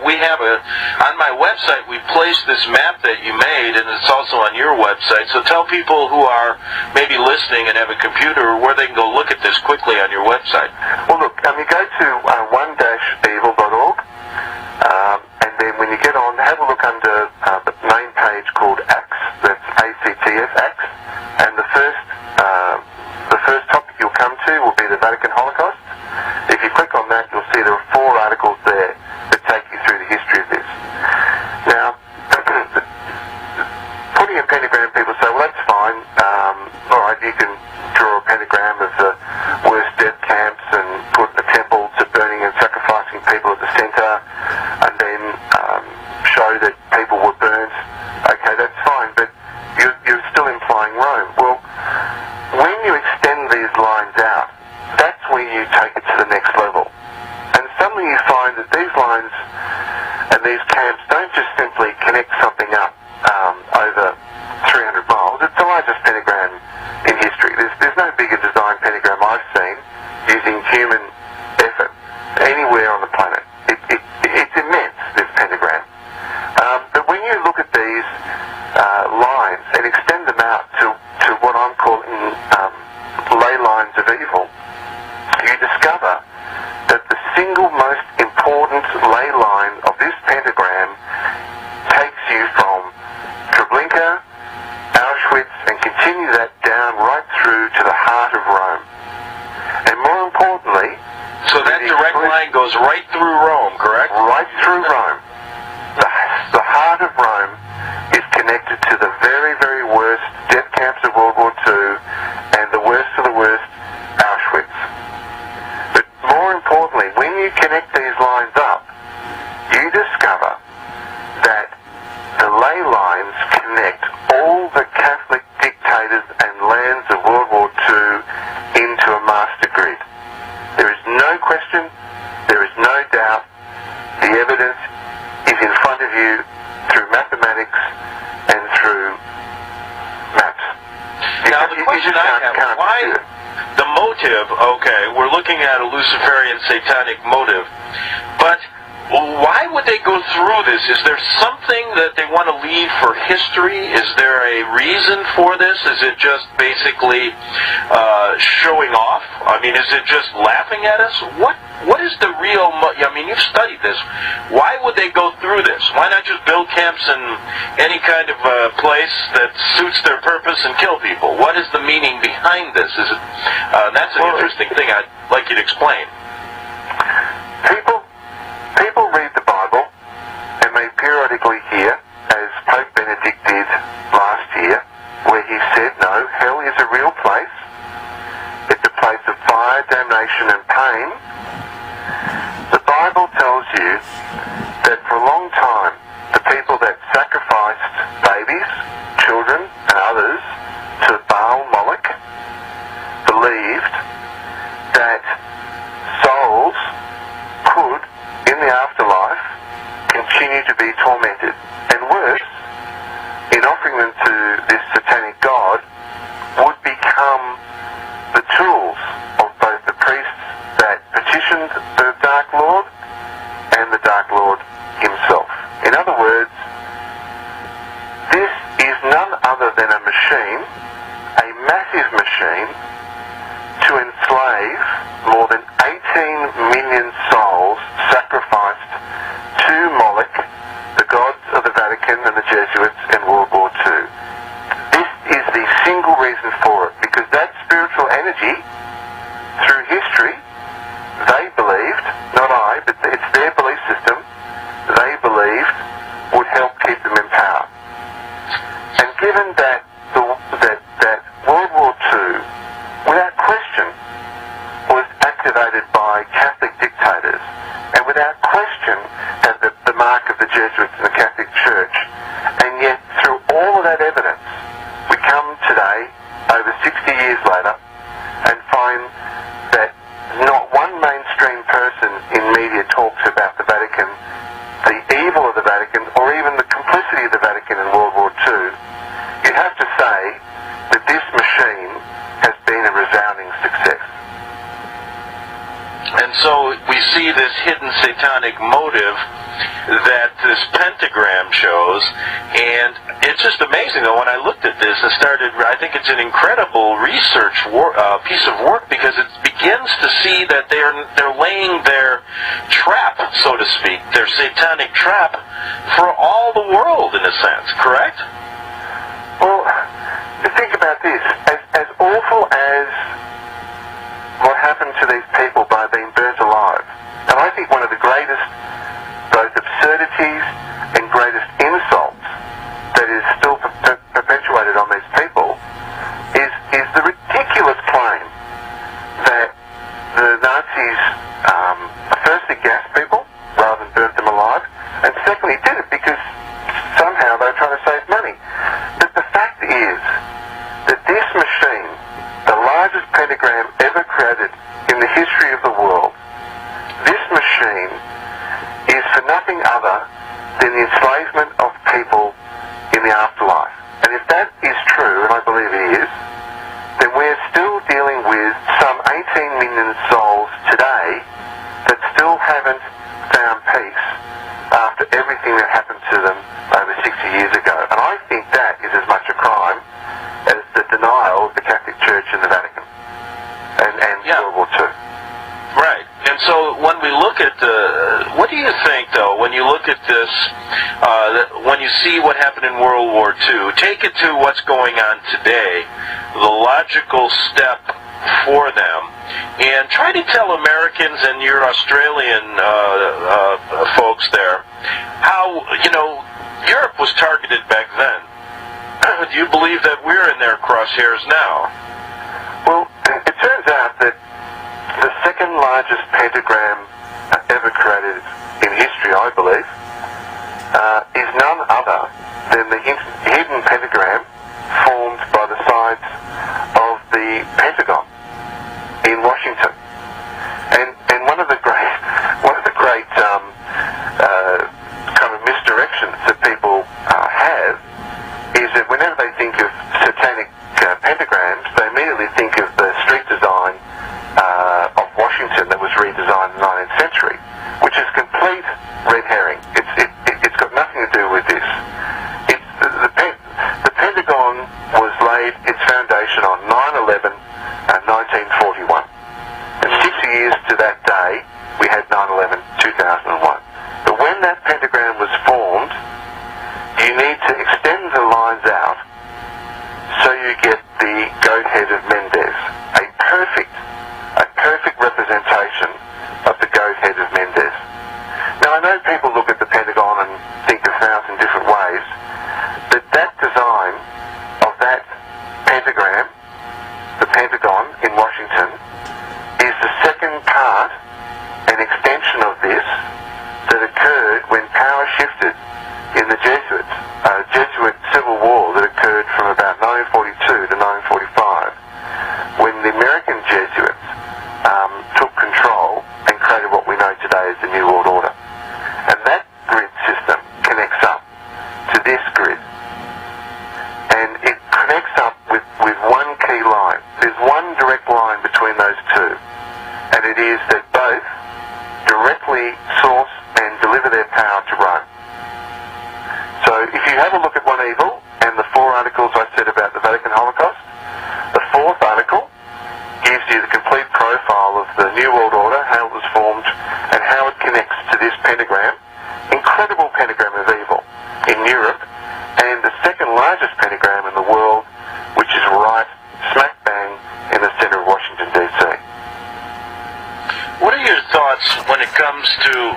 We have on my website, we placed this map that you made, and it's also on your website. So tell people who are maybe listening and have a computer where they can go look at this quickly on your website. Well, look, you go to one-evil.org, and then when you get on, have a look under the main page called ACTS. That's ACTS, ACTS, and the first topic you'll come to will be the Vatican Holocaust. If you click on that, you'll see there are 4 articles there that take you through the history of this. Now, putting a pentagram, people say, well, that's fine. All right, you can draw a pentagram of the worst death camps and put a temple to burning and sacrificing people at the centre, and then show that people were burnt. Okay, that's fine, but you're still implying Rome. Well, when you extend these lines out, that's where you take it to the next level. And suddenly you find that these lines and these camps don't just simply connect something up over 300 miles. It's the largest pentagram in history. There's no bigger design pentagram I've seen using human effort anywhere on the planet. It's immense, this pentagram. But when you look at these lines and extend them out to what I'm calling ley lines of evil, you discover that the single most important ley line of this pentagram takes you from Treblinka, Auschwitz, and continue that down right through to the heart of Rome. And more importantly... So that direct line goes right through Rome, correct? Right through Rome. The heart of Rome is connected to the very, very worst death camps of World War II and the worst of the worst, Auschwitz. But more importantly, when you connect these lines up, you discover that the ley lines connect all the Catholic dictators and lands of World War II into a master grid. There is no question, there is no doubt, the evidence is in front of you through mathematics and through maps. Now the question I have, why the motive, okay, we're looking at a Luciferian satanic motive, but why would they go through this? Is there something that they want to leave for history? Is there a reason for this? Is it just basically showing off? I mean, is it just laughing at us? What is the real... I mean, you've studied this. Why would they go through this? Why not just build camps in any kind of place that suits their purpose and kill people? What is the meaning behind this? Is it? That's an interesting thing I'd like you to explain. People read the Bible, and they periodically hear, as Pope Benedict did last year, where he said, no, hell is a real place. It's a place of fire, damnation, and pain. The Bible tells you that for a long time, the people that sacrificed babies, children, and others to Baal Moloch believed that souls could, in the afterlife, continue to be tormented. And worse, in offering them to this satanic god, would become the tools of both the priests that petitioned the Dark Lord and the Dark Lord himself. In other words, this is none other than a machine, a massive machine, to enslave more than 18 million souls sacrificed to Moloch, the gods of the Vatican and the Jesuits in World War II. This is the single reason for it, because that spiritual energy, through history, they believed, not I, but it's their belief system, they believed would help keep them in power. And given that World War II, without question, was activated by Catholic dictators, and without question had the mark of the Jesuits and the Catholic Church, and yet through all of that evidence, we come today, over 60 years later, and find that not one mainstream person in media talks about the Vatican, the evil of the Vatican, or even the complicity of the Vatican in World War II. You have to say that this machine has been a resounding success. And so we see this hidden satanic satanic motive that this pentagram shows, and it's just amazing. Though when I looked at this and started, I think it's an incredible research piece of work, because it begins to see that they're laying their trap, so to speak, their satanic trap for all the world, in a sense. Correct? Well, think about this. As awful as what happened to these people by being burnt alive, and I think one of the greatest both absurdities and greatest insults that is still perpetuated on these people is the ridiculous claim that the Nazis firstly gassed people rather than burnt them alive, and secondly did it because somehow they were trying to save money. But the fact is that this machine, the largest pentagram ever created in the history of the world, this machine is for nothing other than the enslavement of people in the afterlife. And if that is true, and I believe it is, then we're still dealing with some 18 million souls today that still haven't found peace after everything that happened to them over 60 years ago. And I think that is as much a crime as the denial of the Catholic Church and the Vatican and World War II. Right. And so when we look at what do you think, though, when you look at this, when you see what happened in World War II, take it to what's going on today, the logical step for them, and try to tell Americans and your Australian folks there how, Europe was targeted back then. Do you believe that we're in their crosshairs now? Well, it turns out that the second largest pentagram ever created in history, I believe, is none other than the hidden pentagram formed by the sides of the Pentagon in Washington. And one of the great kind of misdirections that people have is that whenever they think of satanic pentagrams, they immediately think of the street design of Washington that was redesigned in the 19th century, which is complete red herring. It's got nothing to do with this. The Pentagon was laid its foundation on 9/11, 1941. And 6 years to that day, we had 9/11, 2001. But when that pentagram was formed, you need to extend the lines out so you get the goat head of Mendez, a perfect representation of the goat head of Mendez. Now, I know people look at the Pentagon and think of 1,000 different ways, but that design of that pentagram, the Pentagon in Washington, is the second part, an extension of this, that occurred when power shifted in the Jesuits, Jesuit civil war that occurred from about 1942 to 1945, when the American Jesuits took control and created what we know today as the New World Order. And that grid system connects up to this grid. And it connects up with one key line. There's one direct line between those two. And it is that both directly source and deliver their power to Rome. So if you have a look at One Evil and the 4 articles I said about the Vatican Holocaust, the 4th article gives you the complete profile of the New World Order, how it was formed, and how it connects to this pentagram, incredible pentagram of evil in Europe, and the second largest pentagram in the world, which is right smack bang in the center of Washington, D.C. What are your thoughts when it comes to